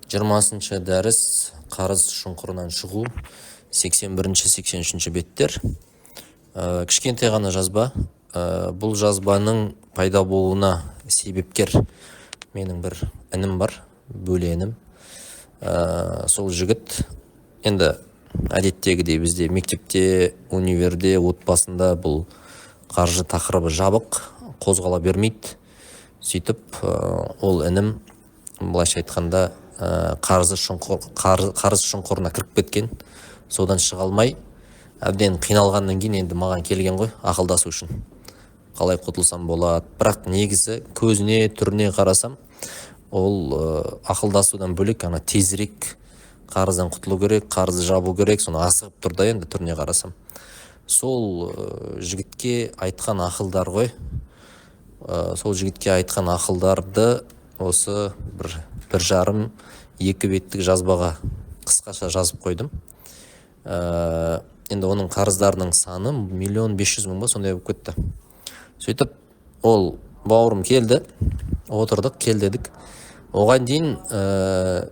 20-шы дәріс қарыз шұңқырынан шығу 81-83 беттер. Кішкентай ғана жазба. Бұл жазбаның пайда болуына себепкер менің бір інім бар, бөленім. Сол жігіт енді әдеттегідей бізде мектепте, универде, отбасында бұл қаржы тақырыбы жабық, қозғала бермейді. Сөйтіп ол інім былайша айтқанда қарыз шұңқырына кіріп кеткен. Содан шыға алмай, әбден қиналғаннан кейін енді маған келген ғой, ақылдасу үшін. Қалай құтылсам болады. Бірақ негізі көзіне, түріне қарасам, ол ақылдасудан бөлек, тезірек қарыздан құтылу керек, қарызды жабу керек, соны асығып тұр да енді түріне қарасам. Сол жігітке айтқан ақылдар ғой. Сол жігітке айтқан ақылдарды осы бір жарым, 2 беттік жазбаға қысқаша жазып қойдым. Енді оның қарыздарының саны 1.500.000 ба, сондай болып кетті. Сөйтіп, ол бауырым келді, отырдық, келдедік. Оған дейін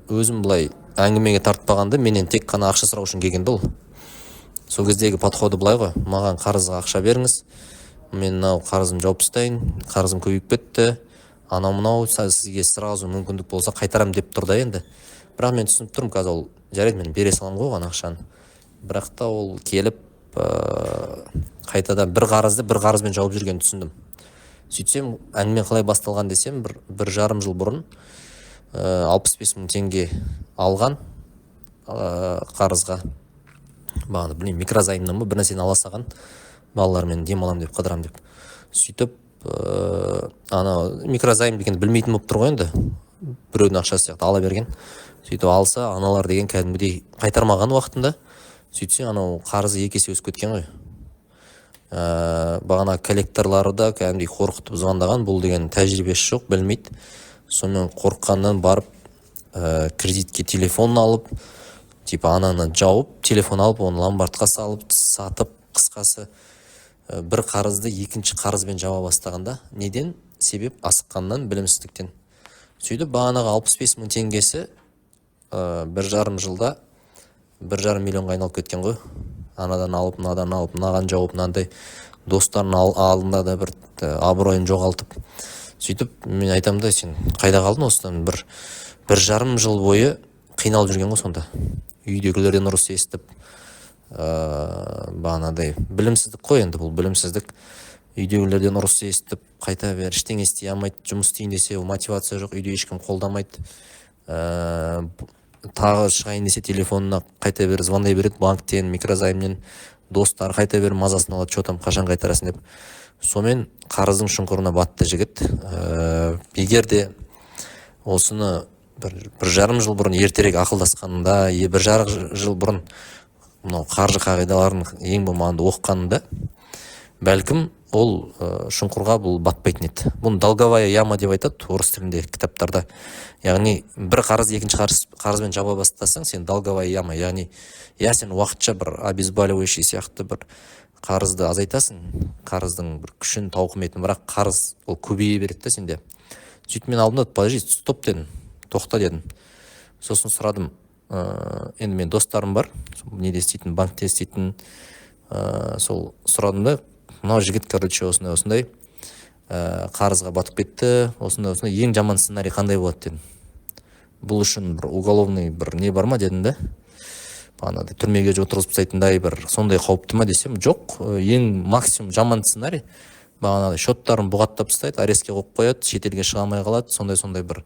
өзім былай әңгімеге тартпағанды, менен тек қана ақша сұрау үшін келген бұл. Сол кездегі подходы былай ғой, маған қарызға ақша беріңіз, мен қарызым жауып тастайын, қарызым көбейіп кетті, анау сізге сразу мүмкіндік болса қайтарам деп тұрды енді. Бірақ мен түсініп тұрмын, қазір ол жарайды, мен бере салам ғой оған ақшаны. Бірақ та ол келіп қайтадан бір қарызбен жауып жүргенін түсіндім. Сөйтсем, әңгіме қалай басталған десем, бір жарым жыл бұрын 65.000 теңге алған қарызға. Бағана білмеймін, микрозаймнан ба, бір нәрсені ала саған, балалармен демалам деп, қыдырам деп. Сөйтіп, микрозайм дегенді білмейтін болып тұр ғой енді, біреудің ақшасы сияқты ала берген. Сөйтіп алса, аналар деген кәдімгідей қайтармаған уақытында. Сөйтсе, қарызы 2 есе өсіп кеткен ғой. Бағана коллекторлары да кәдімгідей қорқытып звондаған, бұл деген тәжірибесі жоқ, білмейді. Сонымен қорыққаннан барып кредитке телефон алып, ананы жауып, телефон алып, оны ломбардқа салып, сатып, қысқасы бір қарызды екінші қарызбен жаба бастағанда. Неден? Себеп асыққаннан, білімсіздіктен. Сөйтіп, бағанағы 65.000 теңгесі бір жарым жылда 1,5 миллионға айналып кеткен ғой. Анадан алып, мынадан алып, мынаған жауып, мынандай достарын алдында да бір абыройын жоғалтып. Сөйтіп, мен айтамын да, сен қайда қалдың осыдан? Бір жарым жыл бойы қиналып жүрген ғой сонда. Үйдегілерден ұрыс естіп, бағанадай білімсіздік қой енді, бұл білімсіздік. Үйдегілерден ұрыс естіп, қайта бер, ештеңе істей алмайды, жұмыс істейін десе, мотивация жоқ, үйде ешкім қолдамайды. Тағы шығайын десе, телефонына қайта бер звондай береді, банктен, микрозаймнен, достар қайта бер, мазасын алады, что там, қашан қайтарасын деп. Сомен қарыздың шұңқырына батты жігіт. Егер де осыны бір жарым жыл бұрын ертерек ақылдасқанында, бір жарым жыл бұрын қаржы қағидаларын ең болмағанда оқығанында, бәлкім ол шұңқырға бұл батпайтын еді. Бұны долговая яма деп айтады орыс тілінде кітаптарда. Яғни бір қарыз екінші қарызбен жаба бастасаң, сен долговая яма, яғни сен уақытша бір обезболивающий сияқты бір қарызды азайтасың, қарыздың бір күшін, тауқыметін, бірақ қарыз ол көбейе береді да сенде. Сөйтіп мен алдымда, подожди, стоп дедім, тоқта дедім. Сосын сұрадым, енді мен достарым бар, неде істейтін, банкте істейтін, сол сұрадым да, мынау жігіт, осындай қарызға батып кетті, осындай ең жаман сценарий қандай болады дедім. Бұл үшін бір уголовный бір не бар ма дедім да, түрмеге отырғызып тастайтындай бір сондай қауіпті ма десем, жоқ, ең максимум жаман сценарий, счеттарын бұғаттап тастайды, арестке қойып қояды, шетелге шыға алмай қалады, сондай бір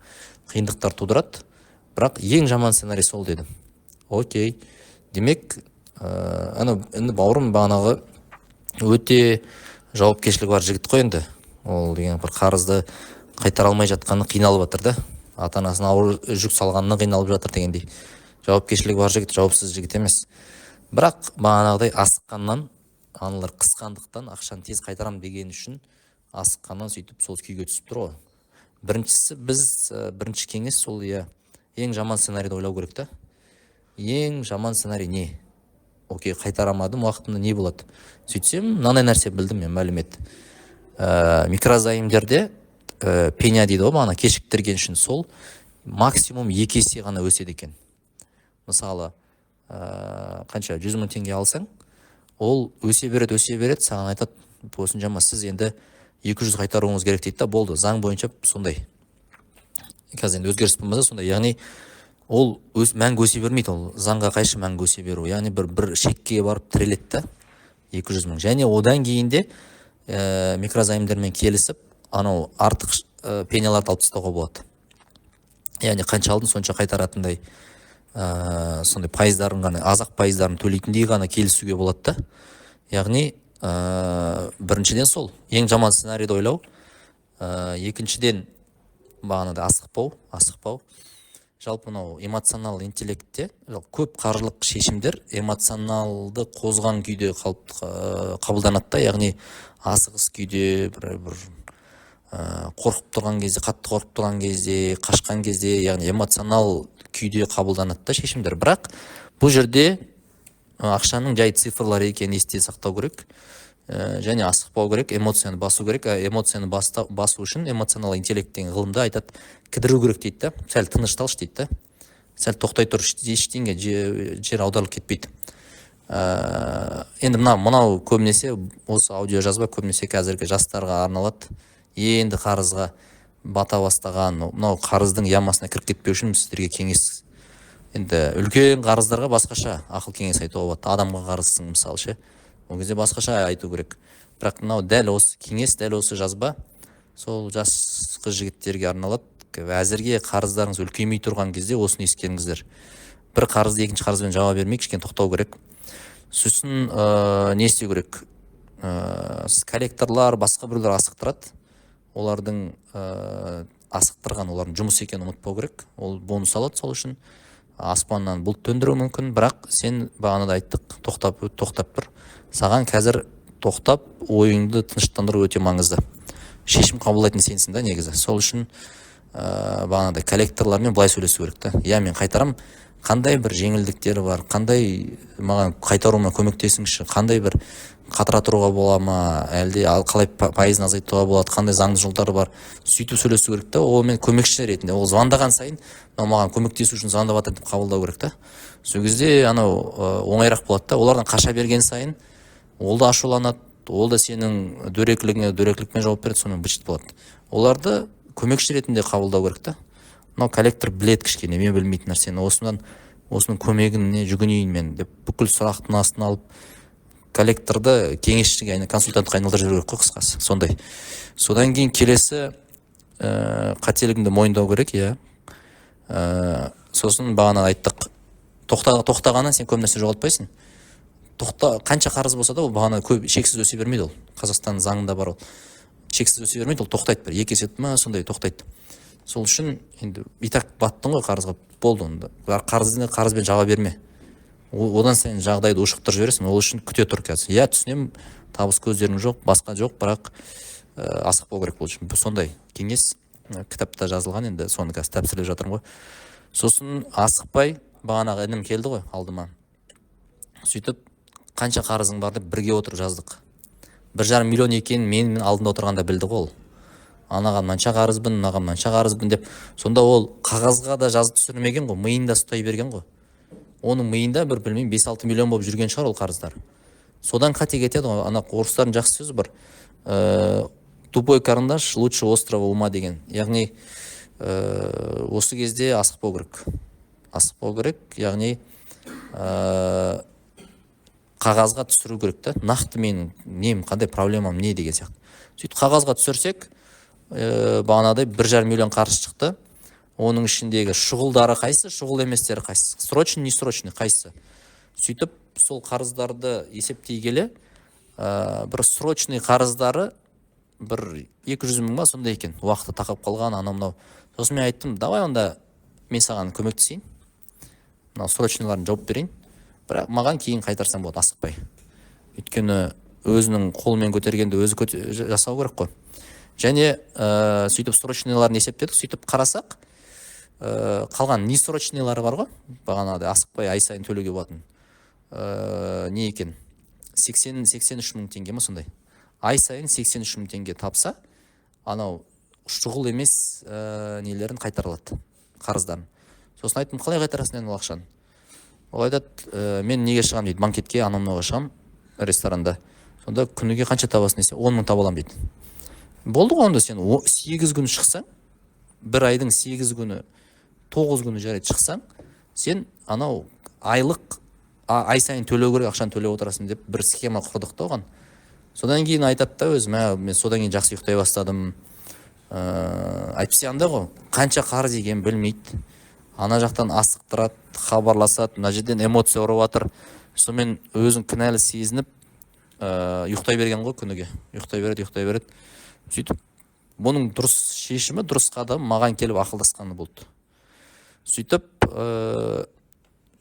қиындықтар тудырады. Бірақ ең жаман сценарий сол дедім. Окей. Демек, енді бауырым бағанағы өте жауапкершілігі бар жігіт қой енді. Ол деген бір қарызды қайтара алмай жатқаны қиналып жатыр да. Ата-анасына ауыр жүк салғанына қиналып жатыр дегендей. Жауапкершілігі бар жігіт, жауапсыз жігіт емес. Бірақ бағанағыдай асыққаннан, аналар қысқандықтан ақшаны тез қайтарам деген үшін асыққаннан сөйтіп сол күйге түсіп тұр ғой. Біріншісі, бірінші кеңес сол, ең жаман сценарийді ойлау керек та. Ең жаман сценарий не? Окей, қайтарамадым, уақытымда не болады? Сөйтсем, мынандай нәрсе білдім мен, мәлімет. Микрозаймдерде пеня дейді ғой, бағана кешіктірген үшін сол максимум 2 есе ғана өседі екен. Мысалы қанша 100 мың теңге алсаң, ол өсе береді, саған айтады, осыншама сіз енді 200 қайтаруыңыз керек дейді да, болды. Заң бойынша сондай. Қазір енді өзгеріс болмаса сондай. Яғни ол мәңгі өсе бермейді, ол заңға қайшы мәңгі өсе беру. Яғни бір шекке барып тіреледі да 200 мың. Және одан кейін де микрозаймдармен келісіп, анау артық пеняларды алып тастауға болады. Яғни қанша алдың сонша қайтаратындай сондай пайыздарын ғана, азақ пайыздарын төлейтіндей ғана келісуге болады да. Яғни біріншіден сол ең жаман сценарийді ойлау, екіншіден бағанада асықпау. Жалпы мынау эмоционал интеллектте көп қаржылық шешімдер эмоционалды қозған күйде қабылданады да. Яғни асығыс күйде, бір қорқып тұрған кезде, қатты қорқып тұрған кезде, қашқан кезде, яғни эмоционал күйде қабылданады да шешімдер. Бірақ бұл жерде ақшаның жай цифрлар екенін есте сақтау керек. Және асықпау керек, эмоцияны басу керек. Эмоцияны басу үшін эмоционал интеллект деген ғылымда айтады, кідіру керек дейді да. Сәл тынышталшы дейді да. Сәл тоқтай тұр, ештеңе жер аударылып кетпейді. Енді мынау көбінесе осы аудио жазба көбінесе қазіргі жастарға арналады. Енді қарызға бата бастаған, мынау қарыздың ямасына кіріп кетпеу үшін сіздерге кеңес. Енді үлкен қарыздарға басқаша ақыл кеңес айтуға болады. Адамға қарызсың мысалы ше. Ол кезде басқаша айту керек. Бірақ мынау дәл осы кеңес, дәл осы жазба сол жас қыз жігіттерге арналады. Әзірге қарыздарыңыз үлкеймей тұрған кезде осыны ескеріңіздер. Бір қарызды екінші қарызбен жауап бермей кішкене тоқтау керек. Сосын не істеу керек? Коллекторлар, басқа біреулер асықтырады. Олардың асықтырған, олардың жұмыс екенін ұмытпау керек. Ол бонус алады, сол үшін аспаннан бұлт төндіруі мүмкін. Бірақ сен бағанада айттық, тоқтап бір. Саған қазір тоқтап ойыңды тыныштандыру өте маңызды. Шешім қабылдайтын сенсің да негізі. Сол үшін бағанада коллекторлармен былай сөйлесу керек та. Я, мен қайтарам, қандай бір жеңілдіктері бар, қандай маған қайтаруыма көмектесіңізші, қандай бір қатыра тұруға бола ма, әлде қалай пайызын азайтуға болады, қандай заңды жолдары бар, сөйтіп сөйлесу керек та. Ол мен көмекші ретінде, ол звондаған сайын маған көмектесу үшін звондап жатыр деп қабылдау керек та. Сол кезде анау оңайырақ болады да. Олардан қаша берген сайын ол да ашуланады, ол да сенің дөрекілікпен жауап береді, сонымен быт болады. Оларды көмекші ретінде қабылдау керек та. Мынау коллектор біледі кішкене, мен білмейтін нәрсені, осының көмегіне жүгінейін мен деп бүкіл сұрақтың астына алып коллекторды кеңесшіге, консультантқа айналдырып жіберу керек қой қысқасы. Сондай. Содан кейін келесі қателігіңді мойындау керек, иә. Сосын бағана айттық, тоқтағаннан сен көп нәрсе жоғалтпайсың. Қанша қарыз болса да, ол бағана шексіз өсе бермейді ол. Қазақстан заңында бар ол. Шексіз өсе бермейді, ол тоқтайды бір. Екі есе сондай тоқтайды. Сол үшін енді итак баттың ғой қарызға, болды онда. Қарызбен жауап берме. Одан сайын жағдайды ушықтырып жібересің. Ол үшін күте тұр қазір. Я түсінемін, табыс көздерің жоқ, басқа жоқ, бірақ асықпау керек бұл үшін. Сондай кеңес кітапта жазылған, енді соны қазір тәпсірлеп жатырмын ғой. Сосын асықпай, бағанағы інім келді ғой алдыма. Сөйтіп қанша қарызың бар деп бірге отырып жаздық. 1,5 миллион екенін мен алдында отырғанда білді ғой ол. Анаған манша қарызбын, мынаған манша қарызбын деп. Сонда ол қағазға да жазып түсірмеген ғой, миында ұстай берген ғой. Оның миында бір білмеймін 5-6 миллион болып жүрген шығар ол қарыздар. Содан қате кетеді ғой. Ана орыстардың жақсы сөзі бар. Тупой карандаш лучше острого ума деген. Яғни осы кезде асықпау керек. Асықпау керек, яғни қағазға түсіру керек та. Нақты менің нем, қандай проблемам не деген сияқты. Сөйтіп қағазға түсірсек, бағанадай 1,5 миллион қарыз шықты. Оның ішіндегі шұғылдары қайсы, шұғыл еместері қайсы, срочный, не срочный қайсы. Сөйтіп сол қарыздарды есептей келе, бір срочный қарыздары бір 200 мың ба сондай екен. Уақыты тақап қалған, анау-мынау. Сосын мен айттым, давай онда мен саған көмектесейін. Мынау срочныйларын жауап берейін. Бірақ маған кейін қайтарсам болады, асықпай. Өйткені өзінің қолымен көтергенді өзі жасау керек қой. Және сөйтіп срочныйларын есептедік, сөйтіп қарасақ, қалған несрочныйлары бар ғой, бағанада асықпай ай сайын төлеуге болатын. Не екен? 83 мың теңге ме сондай. Ай сайын 83 мың теңге тапса, анау шұғыл емес нелерін қайтарылады. қарыздарын. Сосын айттым, қалай қайтарасың енді ол ақшаны? Ол айтады, мен неге шығамын дейді, банкетке анау мынауға шығамын, ресторанда. Сонда күніге қанша табасың десе, 10 мың таба аламын дейді. Болды ғой, онда сен 8 күн шықсаң, бір айдың 8 күні, 9 күні жарайды шықсаң, сен анау айлық ай сайын төлеу керек ақшаны төлеп отырасың деп бір схема құрдық та оған. Содан кейін айтады да өзі, мен содан кейін жақсы ұйықтай бастадым. Әйтпесе андай ғой, қанша қарыз екенін білмейді. Ана жақтан асықтырады, хабарласады, мына жерден эмоция ұрып жатыр. Сонымен өзін кінәлі сезініп, ұйықтай берген ғой күніге. Ұйықтай береді. Сөйтіп, бұның дұрыс шешімі, дұрыс қадамы маған келіп ақылдасқаны болды. Сөйтіп,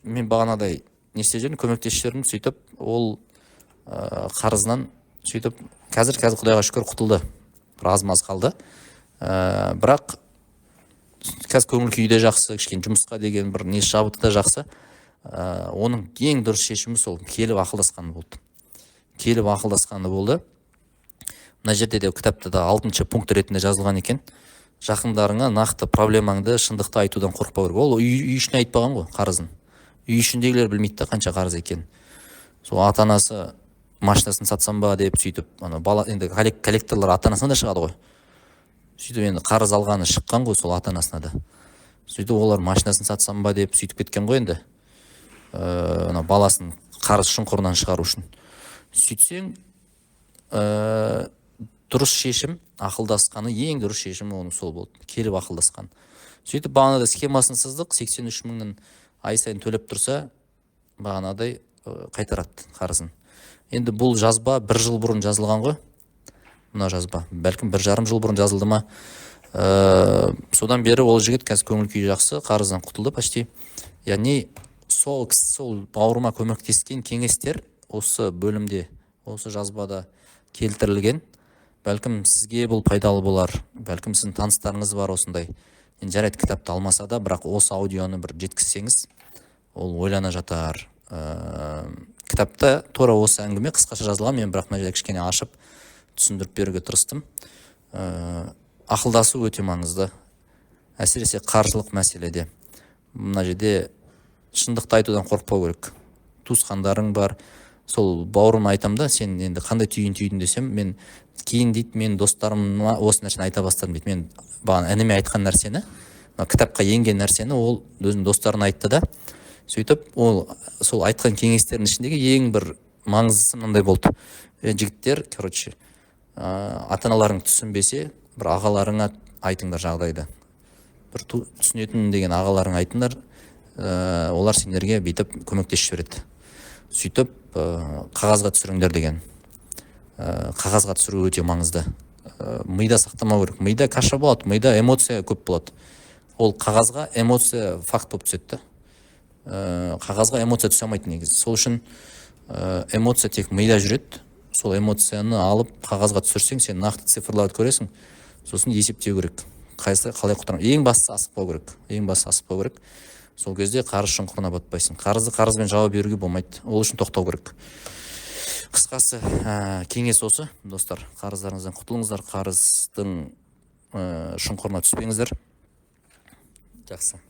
мен бағанадай не істеп жүрмін, көмектесіп жүрмін. Сөйтіп, ол қарызынан сөйтіп, қазір Құдайға шүкір құтылды. Аз-маз қалды. Бірақ қазір көңіл күйі де жақсы, кішкене жұмысқа деген бір не шабыты да жақсы. Оның ең дұрыс шешімі сол келіп ақылдасқаны болды. Мына жерде де кітапта да 6-шы пункт ретінде жазылған екен. Жақындарыңа нақты проблемаңды, шындықты айтудан қорықпау керек. Ол үй ішіне айтпаған ғой қарызын. Үй ішіндегілер білмейді да қанша қарыз екенін. Сол ата-анасы машинасын сатсам ба деп сөйтіп, бала енді коллекторлар ата-анасына да шығады ғой. Сөйтіп енді қарыз алғаны шыққан ғой сол ата-анасына да. Сөйтіп олар машинасын сатсам ба деп сөйтіп кеткен ғой енді. Баласын қарыз шұңқырынан шығару үшін. Сөйтсең, дұрыс шешім, ақылдасқаны, ең дұрыс шешім оның сол болды. Келіп ақылдасқан. Сөйтіп бағанада схемасын сыздық, 83 мыңның ай сайын төлеп тұрса, бағанадай қайтарады қарызын. Енді бұл жазба 1 жыл бұрын жазылған ғой. Мына жазба, бәлкім 1,5 жыл бұрын жазылды ма. Содан бері ол жігіт қазір көңіл күйі жақсы, қарыздан құтылды почти. Яғни сол бауырыма көмектескен кеңестер осы бөлімде, осы жазбада келтірілген. Бәлкім сізге бұл пайдалы болар, бәлкім сіздің таныстарыңыз бар осындай. Енді жарайды кітапты алмаса да, бірақ осы аудионы бір жеткізсеңіз, ол ойлана жатар. Кітапта тура осы әңгіме қысқаша жазылған, мен бірақ мына жерде кішкене ашып түсіндіріп беруге тырыстым. Ақылдасу өте маңызды, әсіресе қаржылық мәселеде. Мына жерде шындықты айтудан қорықпау керек. Туысқандарың бар, сол бауырыма айтам да, сен енді қандай түйін десем, мен кейін дейді, мен достарыма осы нәрсені айта бастадым дейді. Мен бағана ініме айтқан нәрсені, кітапқа енген нәрсені ол өзінің достарына айтты да. Сөйтіп, ол сол айтқан кеңестердің ішіндегі ең бір маңыздысы мынандай болды. Жігіттер, ата-аналарың түсінбесе, бір ағаларыңа айтыңдар жағдайды. Бір түсінетін деген ағаларың айтыңдар, олар сендерге бүйтіп көмектесіп жібереді. Сөйтіп, қағазға түсіріңдер деген. Қағазға түсіру өте маңызды. Мида сақтамау керек. Мида каша болады, мида эмоция көп болады. Ол қағазға эмоция факт болып түседі. Қағазға эмоция түсе алмайды негізі. Сол үшін эмоция тек мида жүреді. Сол эмоцияны алып қағазға түсірсең, сен нақты цифрларды көресің. Сосын есептеу керек. Қалай құтырам? Ең бастысы асықпау керек. Сол кезде қарыз шұңқырына батпайсың. Қарызбен жауап беруге болмайды. Ол үшін тоқтау керек. Қысқасы, кеңес осы, достар. Қарыздарыңыздан құтылыңыздар, қарыздың шұңқырына түспеңіздер. Жақсы.